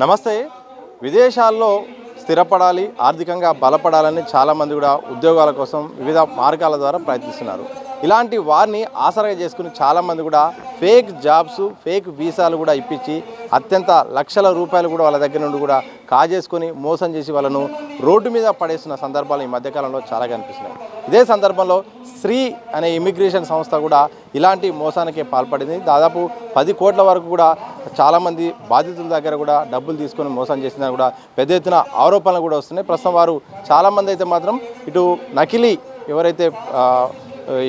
నమస్తే. విదేశాల్లో స్థిరపడాలి, ఆర్థికంగా బలపడాలని చాలామంది కూడా ఉద్యోగాల కోసం వివిధ మార్గాల ద్వారా ప్రయత్నిస్తున్నారు. ఇలాంటి వారిని ఆసరాగా చేసుకుని చాలామంది కూడా ఫేక్ జాబ్స్, ఫేక్ వీసాలు కూడా ఇప్పించి అత్యంత లక్షల రూపాయలు కూడా వాళ్ళ దగ్గర నుండి కూడా కాజేసుకొని మోసం చేసి వాళ్ళను రోడ్డు మీద పడేస్తున్న సందర్భాలు ఈ మధ్యకాలంలో చాలా కనిపిస్తున్నాయి. ఇదే సందర్భంలో శ్రీ అనే ఇమిగ్రేషన్ సంస్థ కూడా ఇలాంటి మోసానికే పాల్పడింది. దాదాపు 10 కోట్ల వరకు కూడా చాలామంది బాధితుల దగ్గర కూడా డబ్బులు తీసుకొని మోసం చేసిందని కూడా పెద్ద ఎత్తున ఆరోపణలు కూడా వస్తున్నాయి. ప్రస్తుతం వారు చాలామంది అయితే మాత్రం ఇటు నకిలీ ఎవరైతే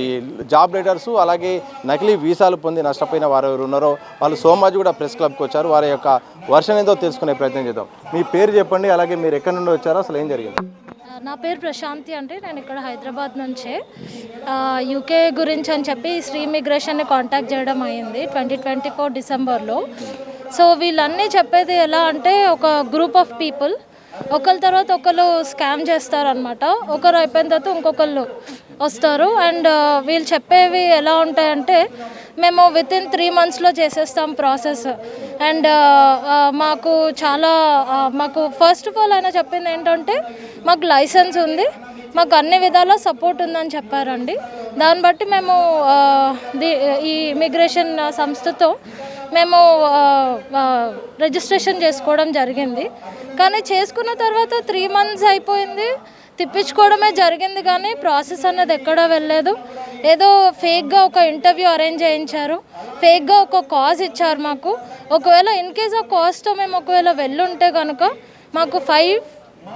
ఈ జాబ్ రైటర్సు అలాగే నకిలీ వీసాలు పొంది నష్టపోయిన వారు ఎవరు ఉన్నారో వాళ్ళు సోమాజి కూడా ప్రెస్ క్లబ్కి వచ్చారు. వారి యొక్క వర్షన్ ఏదో తెలుసుకునే ప్రయత్నం చేద్దాం. మీ పేరు చెప్పండి, అలాగే మీరు ఎక్కడి నుండి వచ్చారో, అసలు ఏం జరిగింది? నా పేరు ప్రశాంతి. అంటే నేను ఇక్కడ హైదరాబాద్ నుంచే యూకే గురించి అని చెప్పి శ్రీ ఇమిగ్రేషన్ని కాంటాక్ట్ చేయడం అయింది 2024 డిసెంబర్లో. సో వీళ్ళన్నీ చెప్పేది ఎలా అంటే ఒక గ్రూప్ ఆఫ్ పీపుల్ ఒకరి తర్వాత ఒకరు స్కామ్ చేస్తారనమాట. ఒకరు అయిపోయిన తర్వాత ఇంకొకళ్ళు వస్తారు. అండ్ వీళ్ళు చెప్పేవి ఎలా ఉంటాయంటే మేము వితిన్ 3 monthsలో చేసేస్తాం ప్రాసెస్. అండ్ మాకు ఫస్ట్ ఆఫ్ ఆల్ ఆయన చెప్పింది ఏంటంటే మాకు లైసెన్స్ ఉంది, మాకు అన్ని విధాల సపోర్ట్ ఉందని చెప్పారండి. దాన్ని బట్టి మేము ఈ ఇమిగ్రేషన్ సంస్థతో మేము రిజిస్ట్రేషన్ చేసుకోవడం జరిగింది. కానీ చేసుకున్న తర్వాత 3 months అయిపోయింది, తిప్పించుకోవడమే జరిగింది. కానీ ప్రాసెస్ అనేది ఎక్కడా వెళ్ళలేదు. ఏదో ఫేక్గా ఒక ఇంటర్వ్యూ అరేంజ్ చేయించారు, ఫేక్గా ఒక కాజ్ ఇచ్చారు మాకు. ఒకవేళ ఇన్ కేస్ ఆ కాజ్తో మేము ఒకవేళ వెళ్ళుంటే కనుక మాకు 5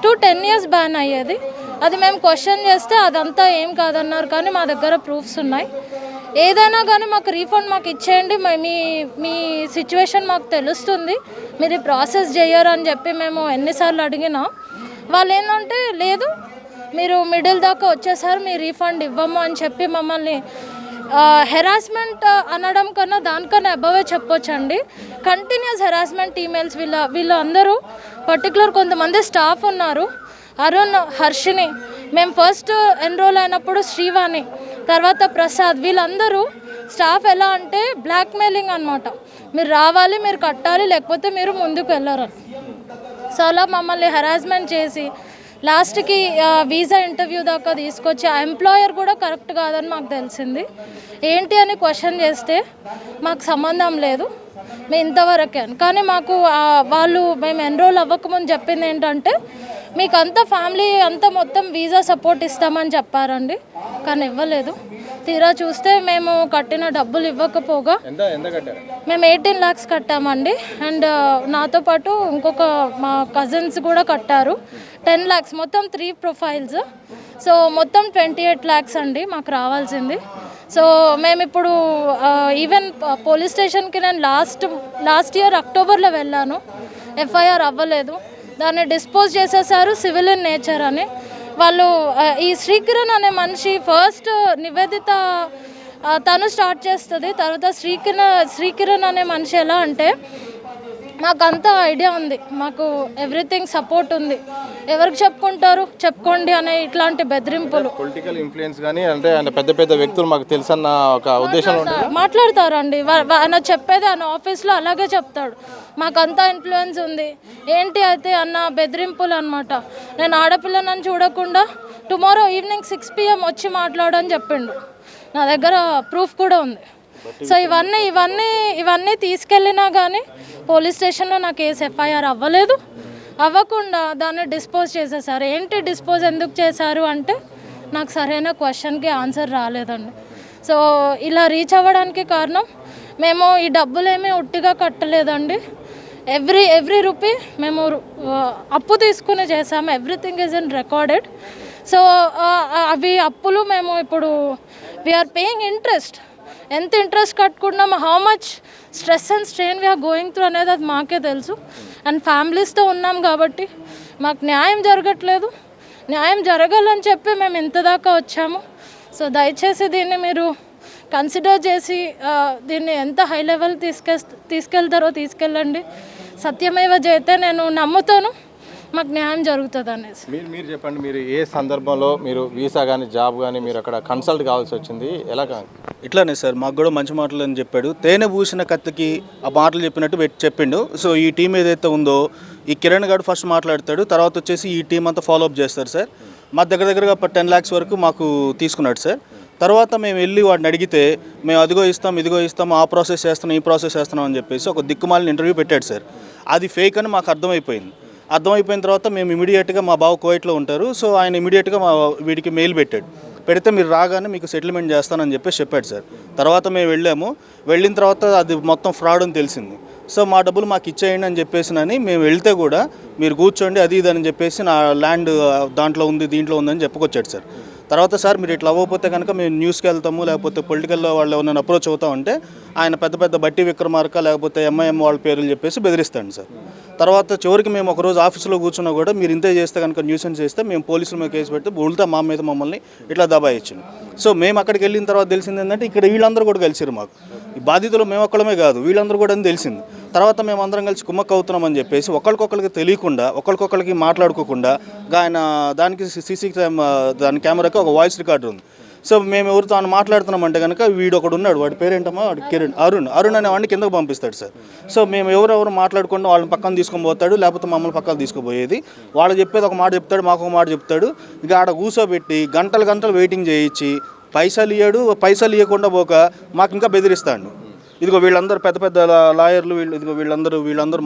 to 10 years బ్యాన్ అయ్యేది. అది మేము క్వశ్చన్ చేస్తే అదంతా ఏం కాదన్నారు. కానీ మా దగ్గర ప్రూఫ్స్ ఉన్నాయి. ఏదైనా కానీ మాకు రీఫండ్ మాకు ఇచ్చేయండి, మీ సిచ్యువేషన్ మాకు తెలుస్తుంది, మీరు ఈ ప్రాసెస్ చేయరు అని చెప్పి మేము ఎన్నిసార్లు అడిగినా వాళ్ళు ఏంటంటే లేదు మీరు మిడిల్ దాకా వచ్చేసారు, మీ రీఫండ్ ఇవ్వము అని చెప్పి మమ్మల్ని హెరాస్మెంట్ అనడం కన్నా దానికన్నా అబవే చెప్పొచ్చండి. Continuous harassment emails. వీళ్ళు అందరూ పర్టికులర్ కొంతమంది స్టాఫ్ ఉన్నారు, అరుణ్, హర్షిని, మేము ఫస్ట్ ఎన్రోల్ అయినప్పుడు శ్రీవాణి, తర్వాత ప్రసాద్, వీళ్ళందరూ స్టాఫ్ ఎలా అంటే బ్లాక్మెయిలింగ్ అనమాట. మీరు రావాలి, మీరు కట్టాలి, లేకపోతే మీరు ముందుకు వెళ్ళరు. సో అలా మమ్మల్ని హెరాస్మెంట్ చేసి లాస్ట్కి వీసా ఇంటర్వ్యూ దాకా తీసుకొచ్చి ఆ ఎంప్లాయర్ కూడా కరెక్ట్ కాదని మాకు తెలిసింది. ఏంటి అని క్వశ్చన్ చేస్తే మాకు సంబంధం లేదు, మేము ఇంతవరకే అని. కానీ మాకు మేము ఎన్రోల్ అవ్వకముందు చెప్పింది ఏంటంటే మీకు అంతా ఫ్యామిలీ అంతా మొత్తం వీసా సపోర్ట్ ఇస్తామని చెప్పారండి. కానీ ఇవ్వలేదు. తీరా చూస్తే మేము కట్టిన డబ్బులు ఇవ్వకపోగా మేము 18 lakhs కట్టామండి. అండ్ నాతో పాటు ఇంకొక మా కజిన్స్ కూడా కట్టారు 10 lakhs, మొత్తం 3 profiles. సో మొత్తం 28 lakhs అండి మాకు రావాల్సింది. సో మేము ఇప్పుడు ఈవెన్ పోలీస్ స్టేషన్కి నేను లాస్ట్ ఇయర్ అక్టోబర్లో వెళ్ళాను, ఎఫ్ఐఆర్ అవ్వలేదు. దాన్ని డిస్పోజ్ చేసేసారు, సివిల్ ఇన్ నేచర్ అని. వాళ్ళు ఈ శ్రీకిరణ్ అనే మనిషి ఫస్ట్ నివేదిత తను స్టార్ట్ చేస్తుంది. తర్వాత శ్రీకిరణ్ అనే మనిషి ఎలా అంటే మాకు అంతా ఐడియా ఉంది, మాకు ఎవ్రీథింగ్ సపోర్ట్ ఉంది, ఎవరికి చెప్పుకుంటారు చెప్పుకోండి అనే ఇట్లాంటి బెదిరింపులు, పొలిటికల్ ఇన్ఫ్లుయెన్స్ కానీ అంటే పెద్ద పెద్ద వ్యక్తులు మాకు తెలుసన్న ఒక ఉద్దేశం మాట్లాడతారండి. ఆయన చెప్పేది ఆయన ఆఫీస్లో అలాగే చెప్తాడు, మాకంతా ఇన్ఫ్లుయెన్స్ ఉంది. ఏంటి అయితే అన్న బెదిరింపులు అనమాట. నేను ఆడపిల్లనని చూడకుండా టుమారో ఈవినింగ్ 6 PM వచ్చి మాట్లాడని చెప్పిండు. నా దగ్గర ప్రూఫ్ కూడా ఉంది. సో ఇవన్నీ తీసుకెళ్ళినా కానీ పోలీస్ స్టేషన్లో నా కేసు ఎఫ్ఐఆర్ అవ్వలేదు. అవ్వకుండా దాన్ని డిస్పోజ్ చేసేసారు. ఏంటి డిస్పోజ్ ఎందుకు చేశారు అంటే నాకు సరైన క్వశ్చన్కి ఆన్సర్ రాలేదండి. సో ఇలా రీచ్ అవ్వడానికి కారణం మేము ఈ డబ్బులేమీ ఉట్టిగా కట్టలేదండి. ఎవ్రీ రూపీ మేము అప్పు తీసుకుని చేసాము. Everything is in recorded. So అవి అప్పులు మేము ఇప్పుడు వీఆర్ పేయింగ్ ఇంట్రెస్ట్. ఎంత ఇంట్రెస్ట్ కట్టుకున్నాము, how much stress and strain we are going through అనేది అది మాకే తెలుసు. అండ్ ఫ్యామిలీస్తో ఉన్నాం కాబట్టి మాకు న్యాయం జరగట్లేదు. న్యాయం జరగాలని చెప్పి మేము ఇంత దాకా వచ్చాము. సో దయచేసి దీన్ని మీరు కన్సిడర్ చేసి దీన్ని ఎంత హై లెవెల్ తీసుకెళ్తారో తీసుకెళ్ళండి. సత్యమేవ జయతే నేను నమ్ముతాను. మాకు న్యాయం జరుగుతుంది అనేసి. మీరు చెప్పండి, మీరు ఏ సందర్భంలో మీరు వీసా కానీ జాబ్ కానీ మీరు అక్కడ కన్సల్ట్ కావాల్సి వచ్చింది, ఎలా ఇట్లానే సార్ మాకు కూడా మంచి మాటలు అని చెప్పాడు. తేనె పూసిన కత్తికి ఆ మాటలు చెప్పినట్టు చెప్పిండు. సో ఈ టీం ఏదైతే ఉందో ఈ కిరణ్ గారు ఫస్ట్ మాట్లాడతాడు, తర్వాత వచ్చేసి ఈ టీం అంతా ఫాలోఅప్ చేస్తారు సార్. మా దగ్గరగా 10 lakhs వరకు మాకు తీసుకున్నాడు సార్. తర్వాత మేము వెళ్ళి వాడిని అడిగితే మేము అదిగో ఇస్తాం ఇదిగో ఇస్తాం, ఆ ప్రాసెస్ చేస్తున్నాం ఈ ప్రాసెస్ చేస్తున్నాం అని చెప్పేసి ఒక దిక్కుమాలిన ఇంటర్వ్యూ పెట్టాడు సార్. అది ఫేక్ అని మాకు అర్థమైపోయింది. అర్థమైపోయిన తర్వాత మేము ఇమీడియట్గా మా బావ కువైట్లో ఉంటారు, సో ఆయన ఇమీడియట్గా మా వీడికి మెయిల్ పెట్టాడు. పెడితే మీరు రాగానే మీకు సెటిల్మెంట్ చేస్తానని చెప్పాడు సార్. తర్వాత మేము వెళ్ళిన తర్వాత అది మొత్తం ఫ్రాడ్ అని తెలిసింది. సో మా డబ్బులు మాకు ఇచ్చేయండి అని చెప్పేసినని మేము వెళ్తే కూడా మీరు కూర్చోండి అది ఇది అని చెప్పేసి నా ల్యాండ్ దాంట్లో ఉంది దీంట్లో ఉందని చెప్పుకొచ్చాడు సార్. తర్వాత సార్ మీరు ఇట్లా అవ్వకపోతే కనుక మేము న్యూస్కి వెళ్తాము, లేకపోతే పొలిటికల్లో వాళ్ళు ఎవరైనా అప్రోచ్ అవుతామంటే ఆయన పెద్ద బట్టి విక్రమార్క లేకపోతే ఎంఐఎం వాళ్ళ పేర్లు చెప్పేసి బెదిరిస్తాడు సార్. తర్వాత చివరికి మేము ఒకరోజు ఆఫీసులో కూర్చున్నా కూడా మీరు ఇంతే చేస్తే కనుక న్యూసెన్స్ చేస్తే మేము పోలీసుల మీద కేసు పెట్టి ఉల్టా మా మీద మమ్మల్ని ఇట్లా దబాయించింది. సో మేము అక్కడికి వెళ్ళిన తర్వాత తెలిసింది ఏంటంటే ఇక్కడ వీళ్ళందరూ కూడా కలిసిరు మాకు. ఈ బాధితులు మేము ఒక్కడమే కాదు వీళ్ళందరూ కూడా అని తెలిసింది. తర్వాత మేము అందరం కలిసి కుమ్మక్క అవుతున్నామని చెప్పేసి ఒకరికొకరికి తెలియకుండా ఒకరికొకరికి మాట్లాడుకోకుండా ఆయన దానికి దాని కెమెరాకి ఒక వాయిస్ రికార్డర్ ఉంది. సో మేము ఎవరితో ఆయన మాట్లాడుతున్నామంటే కనుక వీడు ఒకడు ఉన్నాడు, వాడి పేరేంటమ్మా వాడి కిరణ్ అరుణ్ అనే వాడిని కిందకు పంపిస్తాడు సార్. సో మేము ఎవరెవరు మాట్లాడుకుంటూ వాళ్ళని పక్కన తీసుకొని పోతాడు, లేకపోతే మమ్మల్ని పక్కన తీసుకుపోయేది. వాళ్ళు చెప్పేది ఒక మాట చెప్తాడు, మాకు ఒక మాట చెప్తాడు. ఇక ఆడ కూర్చోబెట్టి గంటలు వెయిటింగ్ చేయించి పైసలు ఇవ్వకుండా పోక మాకు ఇంకా బెదిరిస్తాడు. ఇదిగో వీళ్ళందరూ పెద్ద లాయర్లు వీళ్ళందరూ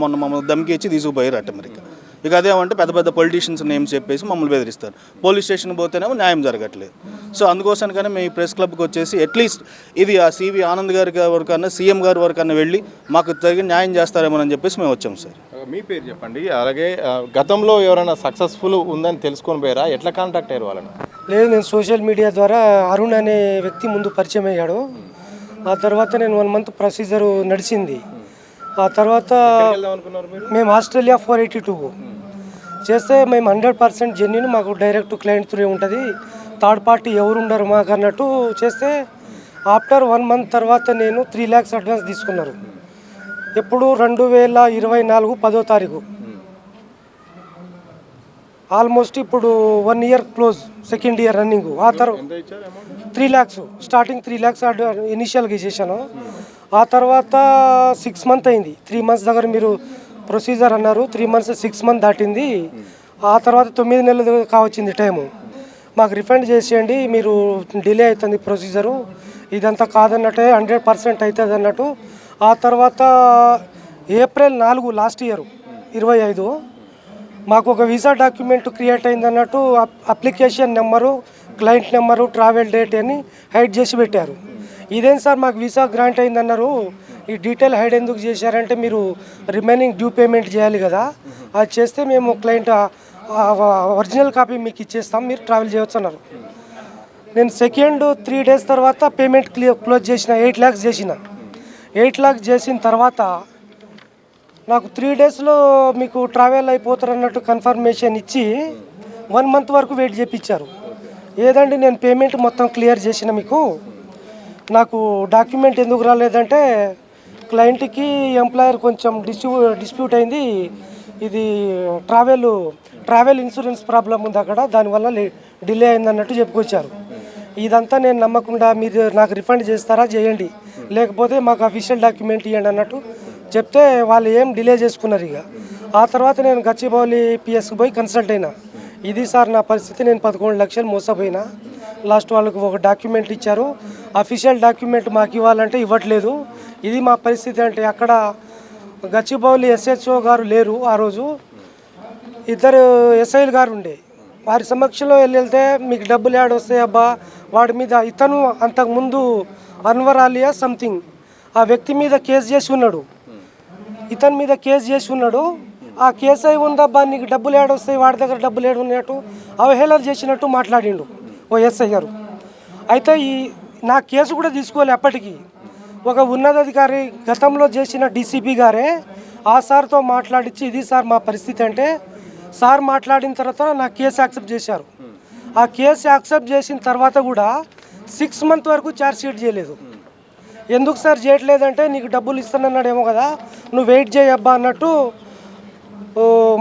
మొన్న మమ్మల్ని దమ్కి ఇచ్చి తీసుకుపోయారు అమెరికా. ఇక అదేమంటే పెద్ద పొలిటీషియన్స్ నేమ్స్ చెప్పేసి మమ్మల్ని బెదిరిస్తారు. పోలీస్ స్టేషన్కి పోతేనేమో న్యాయం జరగట్లేదు. సో అందుకోసమని మేము ఈ ప్రెస్ క్లబ్కి వచ్చేసి అట్లీస్ట్ ఇది ఆ సివి ఆనంద్ గారి వరకన్నా సీఎం గారి వరకన్నా వెళ్ళి మాకు తగిన న్యాయం చేస్తారేమోనని చెప్పేసి మేము వచ్చాము సార్. మీ పేరు చెప్పండి, అలాగే గతంలో ఎవరైనా సక్సెస్ఫుల్ ఉందని తెలుసుకొని పోయారా, ఎట్లా కాంటాక్ట్ అయ్యారు వాళ్ళని? లేదు, నేను సోషల్ మీడియా ద్వారా అరుణ్ అనే వ్యక్తి ముందు పరిచయం అయ్యాడు. ఆ తర్వాత నేను 1 month ప్రొసీజర్ నడిచింది. ఆ తర్వాత మేము ఆస్ట్రేలియా 482 చేస్తే మేము 100% జెన్యున్, మాకు డైరెక్ట్ క్లయింట్ త్రూ ఉంటుంది, థర్డ్ పార్టీ ఎవరు ఉండరు మాకు అన్నట్టు చేస్తే ఆఫ్టర్ 1 month తర్వాత నేను 3 lakhs అడ్వాన్స్ తీసుకున్నారు. ఎప్పుడు 2024 10వ తారీఖు. ఆల్మోస్ట్ ఇప్పుడు 1 year close, second year running. ఆ తర్వాత 3 lakhs స్టార్టింగ్ 3 lakhs ఇనిషియల్గా ఇచ్చేసాను. ఆ తర్వాత 6 months అయింది. 3 months దగ్గర మీరు ప్రొసీజర్ అన్నారు, 3 months 6 months దాటింది. ఆ తర్వాత 9 నెలలు కావచ్చింది టైము. మాకు రిఫండ్ చేసేయండి, మీరు డిలే అవుతుంది ప్రొసీజరు, ఇదంతా కాదన్నట్టే 100% అవుతుంది అన్నట్టు. ఆ తర్వాత April 4 లాస్ట్ ఇయర్ 25 మాకు ఒక వీసా డాక్యుమెంట్ క్రియేట్ అయింది అన్నట్టు application number, client number, travel date అని హైడ్ చేసి పెట్టారు. ఇదేం సార్ మాకు వీసా గ్రాంట్ అయిందన్నారు, ఈ డీటెయిల్ హైడ్ ఎందుకు చేశారంటే మీరు రిమైనింగ్ డ్యూ పేమెంట్ చేయాలి కదా, అది చేస్తే మేము క్లయింట్ ఒరిజినల్ కాపీ మీకు ఇచ్చేస్తాం, మీరు ట్రావెల్ చేయవచ్చు అన్నారు. నేను సెకండ్ 3 days తర్వాత పేమెంట్ క్లోజ్ చేసిన, 8 lakhs చేసిన. 8 lakhs చేసిన తర్వాత నాకు 3 daysలో మీకు ట్రావెల్ అయిపోతారు అన్నట్టు కన్ఫర్మేషన్ ఇచ్చి 1 month వరకు వెయిట్ చేయించారు. ఏదండి నేను పేమెంట్ మొత్తం క్లియర్ చేసిన, మీకు నాకు డాక్యుమెంట్ ఎందుకు రాలేదంటే క్లయింట్కి ఎంప్లాయర్ కొంచెం డిస్ప్యూట్ అయింది, ఇది ట్రావెల్ ఇన్సూరెన్స్ ప్రాబ్లం ఉంది అక్కడ, దానివల్ల డిలే అయింది అన్నట్టు చెప్పుకొచ్చారు. ఇదంతా నేను నమ్మకుండా మీరు నాకు రిఫండ్ చేస్తారా చేయండి, లేకపోతే మాకు అఫీషియల్ డాక్యుమెంట్ ఇవ్వండి అన్నట్టు చెప్తే వాళ్ళు ఏం డిలే చేసుకున్నారు. ఇక ఆ తర్వాత నేను గచ్చిబౌలి పిఎస్కి పోయి కన్సల్ట్ అయినా. ఇది సార్ నా పరిస్థితి, నేను 11 లక్షలు మోసపోయినా. లాస్ట్ వాళ్ళకు ఒక డాక్యుమెంట్ ఇచ్చారు, అఫీషియల్ డాక్యుమెంట్ మాకు ఇవ్వాలంటే ఇవ్వట్లేదు, ఇది మా పరిస్థితి అంటే. అక్కడ గచ్చిబౌలి SHO గారు లేరు ఆ రోజు, 2 SIలు గారు ఉండే. వారి సమక్షంలో వెళ్తే మీకు డబ్బులు యాడ్ వస్తాయి అబ్బా, వాడి మీద ఇతను అంతకుముందు అన్వర్ ఆలియా సంథింగ్ ఆ వ్యక్తి మీద కేసు చేసి ఉన్నాడు, ఇతని మీద కేసు చేసి ఉన్నాడు. ఆ కేసు అయి ఉందబ్బా, నీకు డబ్బులు యాడ్ వస్తాయి, వాడి దగ్గర డబ్బులు యాడ్ ఉన్నట్టు అవహేళన చేసినట్టు మాట్లాడిండు ఓ SI గారు. అయితే నా కేసు కూడా తీసుకోవాలి. అప్పటికి ఒక ఉన్నతాధికారి గతంలో చేసిన DCP గారే ఆ సార్తో మాట్లాడించి ఇది సార్ మా పరిస్థితి అంటే, సార్ మాట్లాడిన తర్వాత నా కేసు యాక్సెప్ట్ చేశారు. ఆ కేసు యాక్సెప్ట్ చేసిన తర్వాత కూడా 6 months వరకు ఛార్జ్ షీట్ చేయలేదు. ఎందుకు సార్ చేయట్లేదంటే నీకు డబ్బులు ఇస్తానన్నాడేమో కదా, నువ్వు వెయిట్ చేయబ్బా అన్నట్టు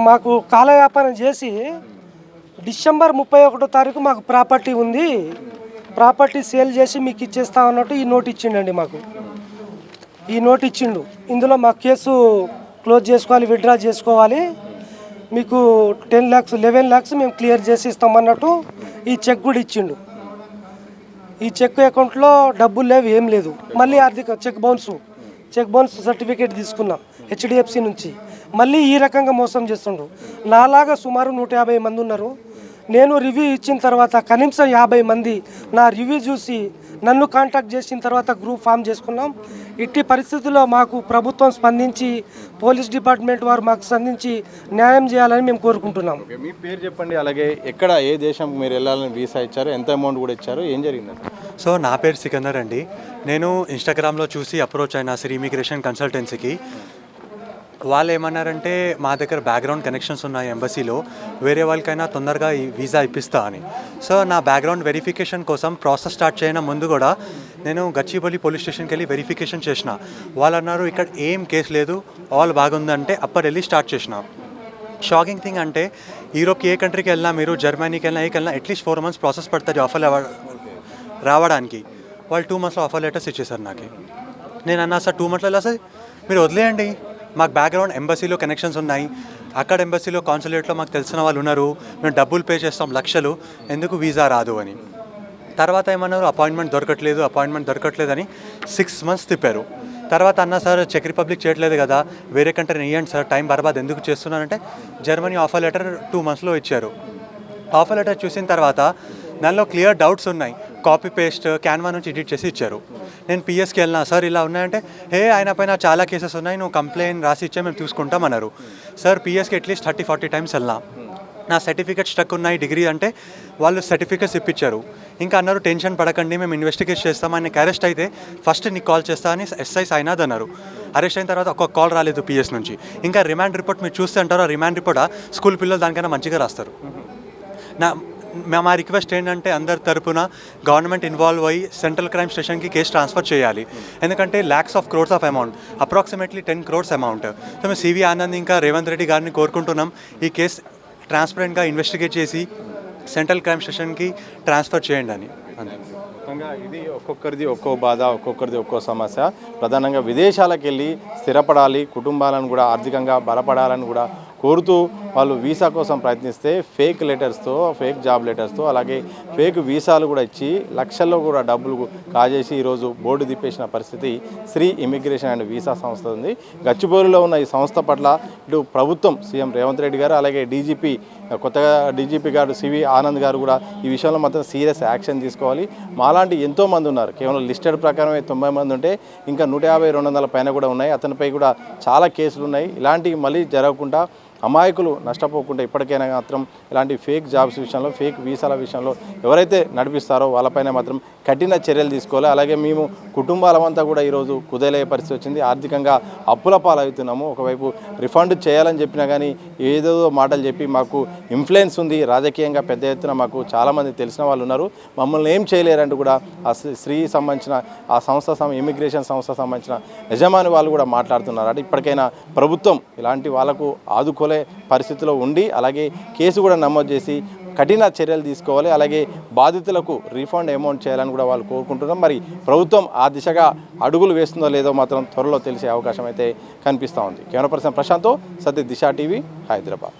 మాకు కాలయాపనం చేసి డిసెంబర్ 31వ తారీఖు మాకు ప్రాపర్టీ ఉంది, ప్రాపర్టీ సేల్ చేసి మీకు ఇచ్చేస్తా అన్నట్టు ఈ నోట్ ఇచ్చిండండి మాకు. ఈ నోట్ ఇచ్చిండు. ఇందులో మా కేసు క్లోజ్ చేసుకోవాలి, విత్డ్రా చేసుకోవాలి, మీకు 10 lakhs 11 lakhs మేము క్లియర్ చేసి ఇస్తామన్నట్టు ఈ చెక్ కూడా ఇచ్చిండు. ఈ చెక్ అకౌంట్లో డబ్బులు లేవు, ఏం లేదు. మళ్ళీ ఆర్థిక చెక్ బౌన్స్ సర్టిఫికేట్ తీసుకున్నాం హెచ్డిఎఫ్సి నుంచి. మళ్ళీ ఈ రకంగా మోసం చేస్తుండ్రు. నాలాగా సుమారు 150 మంది ఉన్నారు. నేను రివ్యూ ఇచ్చిన తర్వాత కనీసం 50 మంది నా రివ్యూ చూసి నన్ను కాంటాక్ట్ చేసిన తర్వాత గ్రూప్ ఫామ్ చేసుకున్నాం. ఇట్టి పరిస్థితుల్లో మాకు ప్రభుత్వం స్పందించి, పోలీస్ డిపార్ట్మెంట్ వారు మాకు స్పందించి న్యాయం చేయాలని మేము కోరుకుంటున్నాం. మీ పేరు చెప్పండి, అలాగే ఎక్కడ ఏ దేశంకి మీరు వెళ్ళాలని వీసా ఇచ్చారు, ఎంత అమౌంట్ కూడా ఇచ్చారు, ఏం జరిగిందండి? సో నా పేరు సికందర్ అండి. నేను ఇన్స్టాగ్రామ్లో చూసి అప్రోచ్ అయిన శ్రీ ఇమిగ్రేషన్ కన్సల్టెన్సీకి. వాళ్ళు ఏమన్నారంటే మా దగ్గర బ్యాక్గ్రౌండ్ కనెక్షన్స్ ఉన్నాయి ఎంబసీలో, వేరే వాళ్ళకైనా తొందరగా ఈ వీసా ఇప్పిస్తా అని. సో నా బ్యాక్గ్రౌండ్ వెరిఫికేషన్ కోసం ప్రాసెస్ స్టార్ట్ చేయడం ముందు కూడా నేను గచ్చిబౌలి పోలీస్ స్టేషన్కి వెళ్ళి వెరిఫికేషన్ చేసిన. వాళ్ళు అన్నారు ఇక్కడ ఏం కేసు లేదు, ఆల్ బాగుందంటే అప్పర్ వెళ్ళి స్టార్ట్ చేసిన. షాకింగ్ థింగ్ అంటే యూరోప్కి ఏ కంట్రీకి వెళ్ళినా, మీరు జర్మనీకి వెళ్ళినా, వెళ్ళినా అట్లీస్ట్ 4 months ప్రాసెస్ పడుతుంది ఆఫర్ రావడానికి. వాళ్ళు 2 monthsలో ఆఫర్ లెటర్స్ ఇచ్చేసారు నాకు. నేను అన్నా సార్ 2 monthsలో సార్ మీరు వదిలేయండి, మాకు బ్యాక్గ్రౌండ్ ఎంబసీలో కనెక్షన్స్ ఉన్నాయి, అక్కడ ఎంబసీలో కాన్సులేట్లో మాకు తెలిసిన వాళ్ళు ఉన్నారు, మేము డబ్బులు పే చేస్తాం లక్షలు, ఎందుకు వీసా రాదు అని. తర్వాత ఏమన్నారు అపాయింట్మెంట్ దొరకట్లేదు అని 6 months తిప్పారు. తర్వాత అన్న సార్ చెక్ రిపబ్లిక్ చేయట్లేదు కదా, వేరే కంట్రీ ఇవ్వండి సార్, టైం బర్బాద్ ఎందుకు చేస్తున్నానంటే జర్మనీ ఆఫర్ లెటర్ 2 monthsలో ఇచ్చారు. ఆఫర్ లెటర్ చూసిన తర్వాత దానిలో క్లియర్ డౌట్స్ ఉన్నాయి, కాపీ పేస్ట్ క్యాన్వా నుంచి ఎడిట్ చేసి ఇచ్చారు. నేను పిఎస్కి వెళ్ళినా, సార్ ఇలా ఉన్నాయంటే ఆయన పైన చాలా కేసెస్ ఉన్నాయి, నువ్వు కంప్లైంట్ రాసి ఇచ్చే మేము చూసుకుంటాం అన్నారు. సార్ పిఎస్కి అట్లీస్ట్ 30-40 times వెళ్ళినా, నా సర్టిఫికేట్ స్టక్ ఉన్నాయి డిగ్రీ అంటే వాళ్ళు సర్టిఫికేట్స్ ఇప్పించారు. ఇంకా అన్నారు టెన్షన్ పడకండి, మేము ఇన్వెస్టిగేట్ చేస్తాం, ఆయనకి అరెస్ట్ అయితే ఫస్ట్ నీకు కాల్ చేస్తా అని ఎస్ఐ సాయినాథ్ అన్నారు. అరెస్ట్ అయిన తర్వాత ఒక కాల్ రాలేదు పిఎస్ నుంచి. ఇంకా రిమాండ్ రిపోర్ట్ మీరు చూస్తే అంటారు, ఆ రిమాండ్ రిపోర్ట్ స్కూల్ పిల్లలు దానికన్నా మంచిగా రాస్తారు. మా రిక్వెస్ట్ ఏంటంటే అందరి తరపున గవర్నమెంట్ ఇన్వాల్వ్ అయ్యి సెంట్రల్ క్రైమ్ స్టేషన్కి కేసు ట్రాన్స్ఫర్ చేయాలి. ఎందుకంటే lakhs of crores of amount, approximately 10 crores amount. So మేము సివి ఆనంద్ ఇంకా రేవంత్ రెడ్డి గారిని కోరుకుంటున్నాం, ఈ కేసు ట్రాన్స్పరెంట్గా ఇన్వెస్టిగేట్ చేసి సెంట్రల్ క్రైమ్ స్టేషన్కి ట్రాన్స్ఫర్ చేయండి అని. మొత్తంగా ఇది ఒక్కొక్కరిది ఒక్కో బాధ, ఒక్కొక్కరిది ఒక్కో సమస్య. ప్రధానంగా విదేశాలకు వెళ్ళి స్థిరపడాలి, కుటుంబాలను కూడా ఆర్థికంగా బలపడాలని కూడా కోరుతూ వాళ్ళు వీసా కోసం ప్రయత్నిస్తే ఫేక్ లెటర్స్తో, ఫేక్ జాబ్ లెటర్స్తో, అలాగే ఫేక్ వీసాలు కూడా ఇచ్చి లక్షల్లో కూడా డబ్బులు కాజేసి ఈరోజు బోర్డు తిప్పేసిన పరిస్థితి శ్రీ ఇమిగ్రేషన్ అండ్ వీసా సంస్థ ఉంది. గచ్చిబౌలిలో ఉన్న ఈ సంస్థ పట్ల ఇటు ప్రభుత్వం, సీఎం రేవంత్ రెడ్డి గారు, అలాగే కొత్తగా డీజీపీ గారు సివి ఆనంద్ గారు కూడా ఈ విషయంలో మాత్రం సీరియస్ యాక్షన్ తీసుకోవాలి. మాలాంటి ఎంతోమంది ఉన్నారు, కేవలం లిస్టెడ్ ప్రకారమే 90 మంది ఉంటే ఇంకా 150-200 పైన కూడా ఉన్నాయి. అతనిపై కూడా చాలా కేసులు ఉన్నాయి. ఇలాంటివి మళ్ళీ జరగకుండా, అమాయకులు నష్టపోకుండా ఇప్పటికైనా మాత్రం ఇలాంటి ఫేక్ జాబ్స్ విషయంలో, ఫేక్ వీసాల విషయంలో ఎవరైతే నడిపిస్తారో వాళ్ళపైన మాత్రం కఠిన చర్యలు తీసుకోవాలి. అలాగే మేము కుటుంబాలమంతా కూడా ఈరోజు కుదేలయ్యే పరిస్థితి వచ్చింది, ఆర్థికంగా అప్పుల పాలవుతున్నాము. ఒకవైపు రిఫండ్ చేయాలని చెప్పినా కానీ ఏదో మాటలు చెప్పి మాకు ఇన్ఫ్లుయెన్స్ ఉంది, రాజకీయంగా పెద్ద ఎత్తున మాకు చాలామంది తెలిసిన వాళ్ళు ఉన్నారు, మమ్మల్ని ఏం చేయలేరంటూ కూడా ఆ సంబంధించిన ఆ సంస్థ ఇమిగ్రేషన్ సంస్థ సంబంధించిన యజమాని వాళ్ళు కూడా మాట్లాడుతున్నారు. అంటే ఇప్పటికైనా ప్రభుత్వం ఇలాంటి వాళ్ళకు ఆదుకోలే పరిస్థితిలో ఉండి, అలాగే కేసు కూడా నమోదు చేసి కఠిన చర్యలు తీసుకోవాలి. అలాగే బాధితులకు రీఫండ్ అమౌంట్ చేయాలని కూడా వాళ్ళు కోరుకుంటున్నాం. మరి ప్రభుత్వం ఆ దిశగా అడుగులు వేస్తుందో లేదో మాత్రం త్వరలో తెలిసే అవకాశం అయితే కనిపిస్తూ ఉంది. కెమెరా పర్సన్ ప్రశాంత్తో సత్య దిశ టీవీ, హైదరాబాద్.